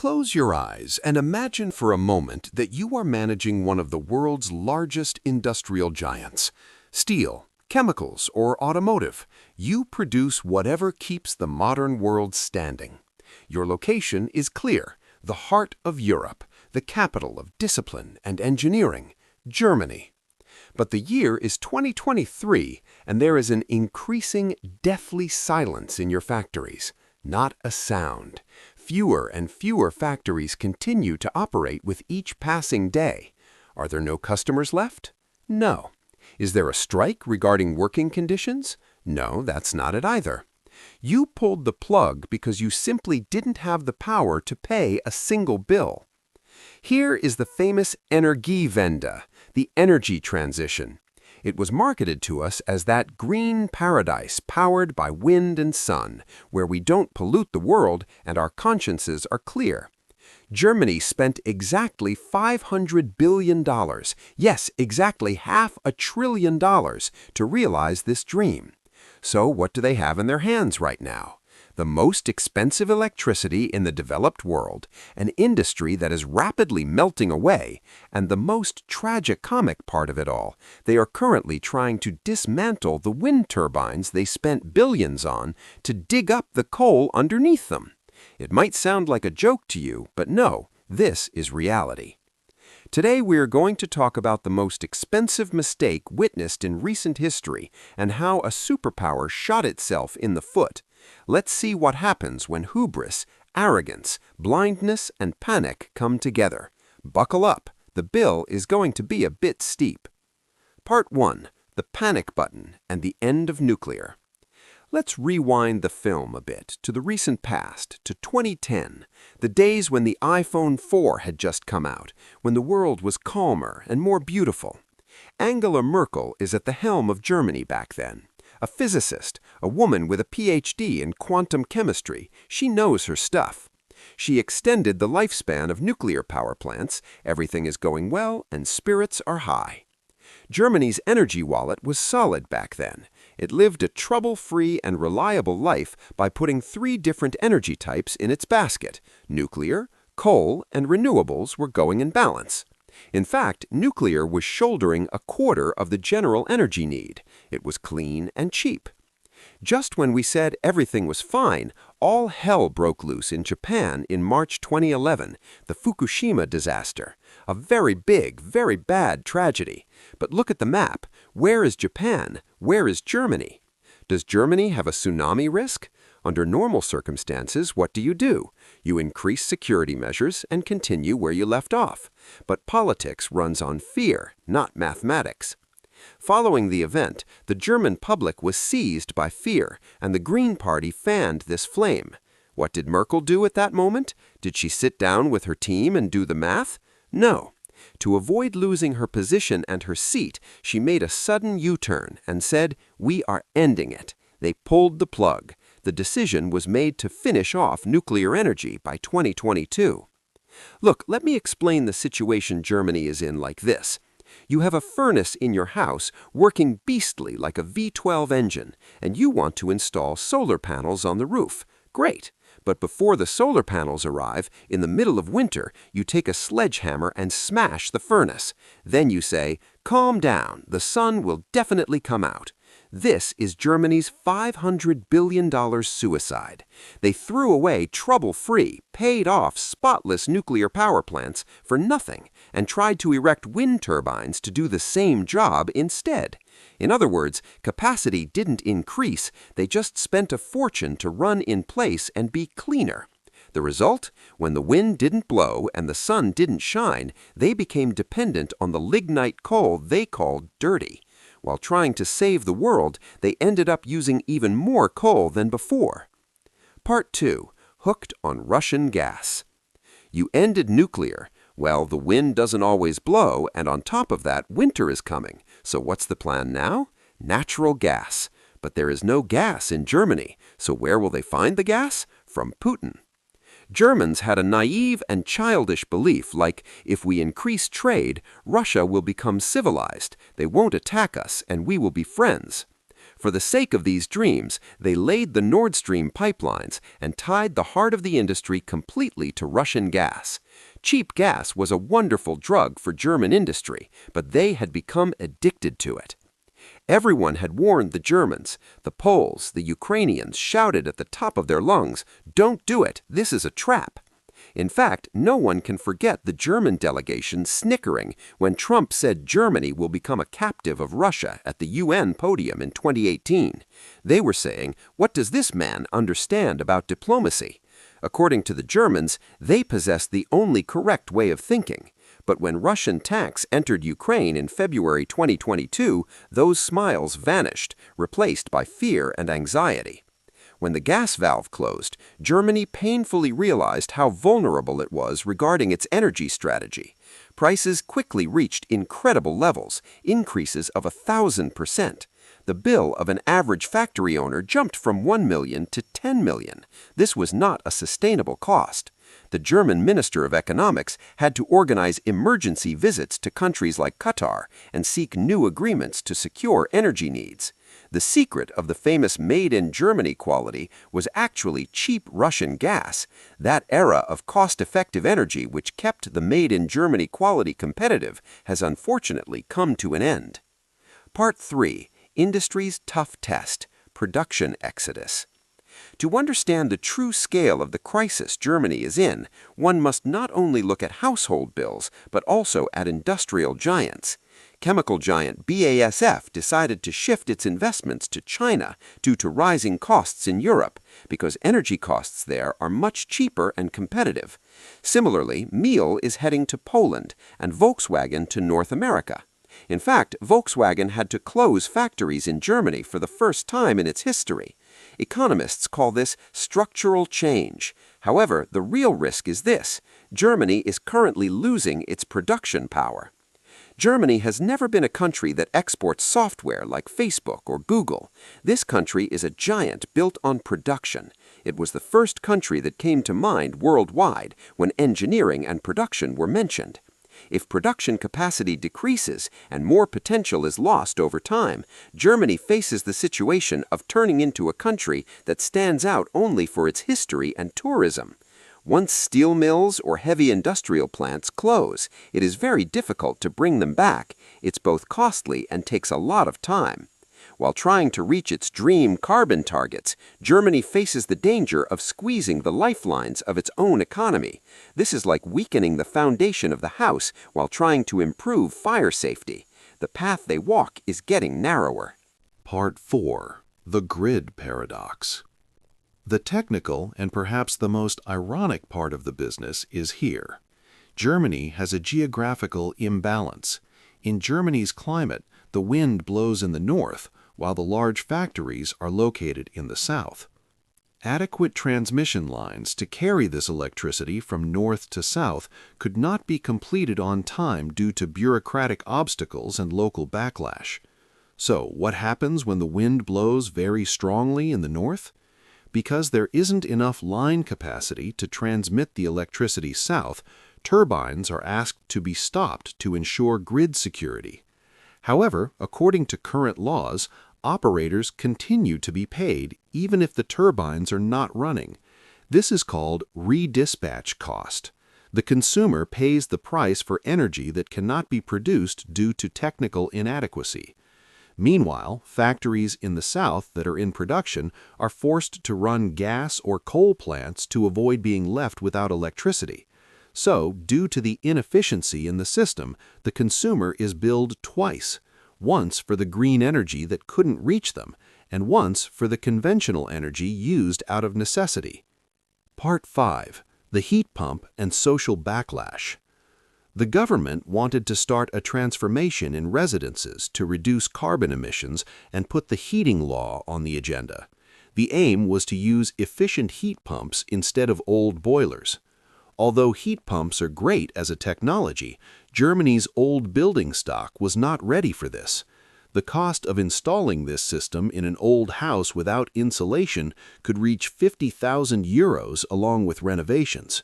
Close your eyes and imagine for a moment that you are managing one of the world's largest industrial giants. Steel, chemicals, or automotive. You produce whatever keeps the modern world standing. Your location is clear, the heart of Europe, the capital of discipline and engineering, Germany. But the year is 2023, and there is an increasing, deathly silence in your factories. Not a sound. Fewer and fewer factories continue to operate with each passing day. Are there no customers left? No. Is there a strike regarding working conditions? No, that's not it either. You pulled the plug because you simply didn't have the power to pay a single bill. Here is the famous Energiewende, the energy transition. It was marketed to us as that green paradise powered by wind and sun, where we don't pollute the world and our consciences are clear. Germany spent exactly $500 billion, yes, exactly $500 billion, to realize this dream. So what do they have in their hands right now? The most expensive electricity in the developed world, an industry that is rapidly melting away, and the most tragicomic part of it all, they are currently trying to dismantle the wind turbines they spent billions on to dig up the coal underneath them. It might sound like a joke to you, but no, this is reality. Today we are going to talk about the most expensive mistake witnessed in recent history and how a superpower shot itself in the foot. Let's see what happens when hubris, arrogance, blindness, and panic come together. Buckle up, the bill is going to be a bit steep. Part 1. The Panic Button and the End of Nuclear. Let's rewind the film a bit to the recent past, to 2010, the days when the iPhone 4 had just come out, when the world was calmer and more beautiful. Angela Merkel is at the helm of Germany back then. A physicist, a woman with a PhD in quantum chemistry, she knows her stuff. She extended the lifespan of nuclear power plants, everything is going well, and spirits are high. Germany's energy wallet was solid back then. It lived a trouble-free and reliable life by putting 3 different energy types in its basket. Nuclear, coal, and renewables were going in balance. In fact, nuclear was shouldering a quarter of the general energy need. It was clean and cheap. Just when we said everything was fine, all hell broke loose in Japan in March 2011, the Fukushima disaster. A very big, very bad tragedy. But look at the map. Where is Japan? Where is Germany? Does Germany have a tsunami risk? Under normal circumstances, what do? You increase security measures and continue where you left off. But politics runs on fear, not mathematics. Following the event, the German public was seized by fear, and the Green Party fanned this flame. What did Merkel do at that moment? Did she sit down with her team and do the math? No. To avoid losing her position and her seat, she made a sudden U-turn and said, "We are ending it." They pulled the plug. The decision was made to finish off nuclear energy by 2022. Look, let me explain the situation Germany is in like this. You have a furnace in your house working beastly like a V12 engine, and you want to install solar panels on the roof. Great! But before the solar panels arrive, in the middle of winter, you take a sledgehammer and smash the furnace. Then you say, "Calm down, the sun will definitely come out." This is Germany's $500 billion suicide. They threw away trouble-free, paid-off, spotless nuclear power plants for nothing and tried to erect wind turbines to do the same job instead. In other words, capacity didn't increase, they just spent a fortune to run in place and be cleaner. The result? When the wind didn't blow and the sun didn't shine, they became dependent on the lignite coal they called dirty. While trying to save the world, they ended up using even more coal than before. Part 2. Hooked on Russian gas. You ended nuclear. Well, the wind doesn't always blow, and on top of that, winter is coming. So what's the plan now? Natural gas. But there is no gas in Germany, so where will they find the gas? From Putin. Germans had a naive and childish belief like, if we increase trade, Russia will become civilized, they won't attack us, and we will be friends. For the sake of these dreams, they laid the Nord Stream pipelines and tied the heart of the industry completely to Russian gas. Cheap gas was a wonderful drug for German industry, but they had become addicted to it. Everyone had warned the Germans. The Poles, the Ukrainians shouted at the top of their lungs, "Don't do it, this is a trap." In fact, no one can forget the German delegation snickering when Trump said Germany will become a captive of Russia at the UN podium in 2018. They were saying, "What does this man understand about diplomacy?" According to the Germans, they possessed the only correct way of thinking. But when Russian tanks entered Ukraine in February 2022, those smiles vanished, replaced by fear and anxiety. When the gas valve closed, Germany painfully realized how vulnerable it was regarding its energy strategy. Prices quickly reached incredible levels, increases of 1,000%. The bill of an average factory owner jumped from 1 million to 10 million. This was not a sustainable cost. The German Minister of Economics had to organize emergency visits to countries like Qatar and seek new agreements to secure energy needs. The secret of the famous Made in Germany quality was actually cheap Russian gas. That era of cost-effective energy which kept the Made in Germany quality competitive has unfortunately come to an end. Part 3. Industry's Tough Test. Production Exodus. To understand the true scale of the crisis Germany is in, one must not only look at household bills, but also at industrial giants. Chemical giant BASF decided to shift its investments to China due to rising costs in Europe, because energy costs there are much cheaper and competitive. Similarly, Miele is heading to Poland and Volkswagen to North America. In fact, Volkswagen had to close factories in Germany for the first time in its history. Economists call this structural change. However, the real risk is this: Germany is currently losing its production power. Germany has never been a country that exports software like Facebook or Google. This country is a giant built on production. It was the first country that came to mind worldwide when engineering and production were mentioned. If production capacity decreases and more potential is lost over time, Germany faces the situation of turning into a country that stands out only for its history and tourism. Once steel mills or heavy industrial plants close, it is very difficult to bring them back. It's both costly and takes a lot of time. While trying to reach its dream carbon targets, Germany faces the danger of squeezing the lifelines of its own economy. This is like weakening the foundation of the house while trying to improve fire safety. The path they walk is getting narrower. Part 4. The Grid Paradox. The technical and perhaps the most ironic part of the business is here. Germany has a geographical imbalance. In Germany's climate, the wind blows in the north, while the large factories are located in the south. Adequate transmission lines to carry this electricity from north to south could not be completed on time due to bureaucratic obstacles and local backlash. So, what happens when the wind blows very strongly in the north? Because there isn't enough line capacity to transmit the electricity south, turbines are asked to be stopped to ensure grid security. However, according to current laws, operators continue to be paid even if the turbines are not running. This is called redispatch cost. The consumer pays the price for energy that cannot be produced due to technical inadequacy. Meanwhile, factories in the south that are in production are forced to run gas or coal plants to avoid being left without electricity. So, due to the inefficiency in the system, the consumer is billed twice, once for the green energy that couldn't reach them, and once for the conventional energy used out of necessity. Part 5. The Heat Pump and Social Backlash. The government wanted to start a transformation in residences to reduce carbon emissions and put the heating law on the agenda. The aim was to use efficient heat pumps instead of old boilers. Although heat pumps are great as a technology, Germany's old building stock was not ready for this. The cost of installing this system in an old house without insulation could reach 50,000 euros along with renovations.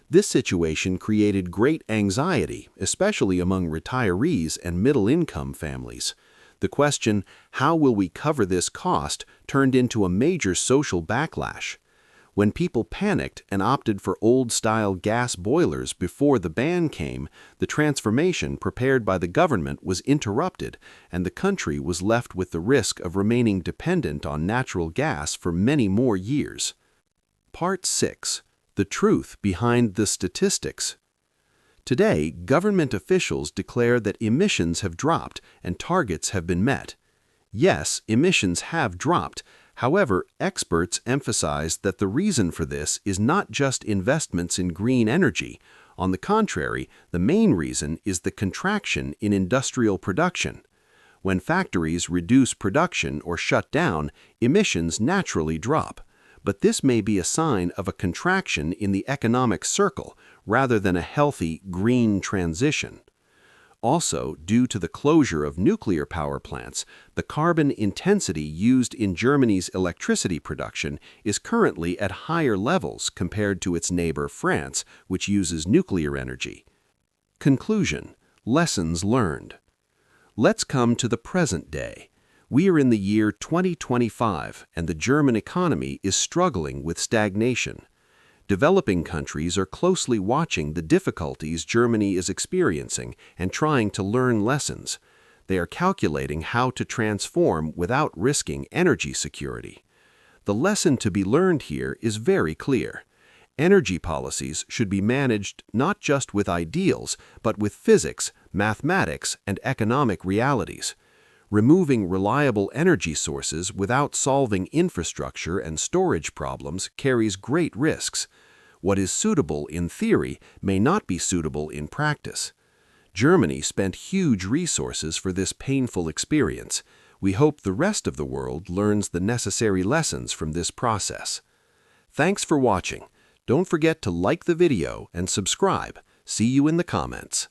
This situation created great anxiety, especially among retirees and middle-income families. The question, how will we cover this cost, turned into a major social backlash. When people panicked and opted for old-style gas boilers before the ban came, the transformation prepared by the government was interrupted, and the country was left with the risk of remaining dependent on natural gas for many more years. Part 6. The truth behind the statistics. Today, government officials declare that emissions have dropped and targets have been met. Yes, emissions have dropped. However, experts emphasize that the reason for this is not just investments in green energy. On the contrary, the main reason is the contraction in industrial production. When factories reduce production or shut down, emissions naturally drop. But this may be a sign of a contraction in the economic circle rather than a healthy green transition. Also, due to the closure of nuclear power plants, the carbon intensity used in Germany's electricity production is currently at higher levels compared to its neighbor France, which uses nuclear energy. Conclusion: lessons learned. Let's come to the present day. We are in the year 2025, and the German economy is struggling with stagnation. Developing countries are closely watching the difficulties Germany is experiencing and trying to learn lessons. They are calculating how to transform without risking energy security. The lesson to be learned here is very clear. Energy policies should be managed not just with ideals, but with physics, mathematics, and economic realities. Removing reliable energy sources without solving infrastructure and storage problems carries great risks. What is suitable in theory may not be suitable in practice. Germany spent huge resources for this painful experience. We hope the rest of the world learns the necessary lessons from this process. Thanks for watching. Don't forget to like the video and subscribe. See you in the comments.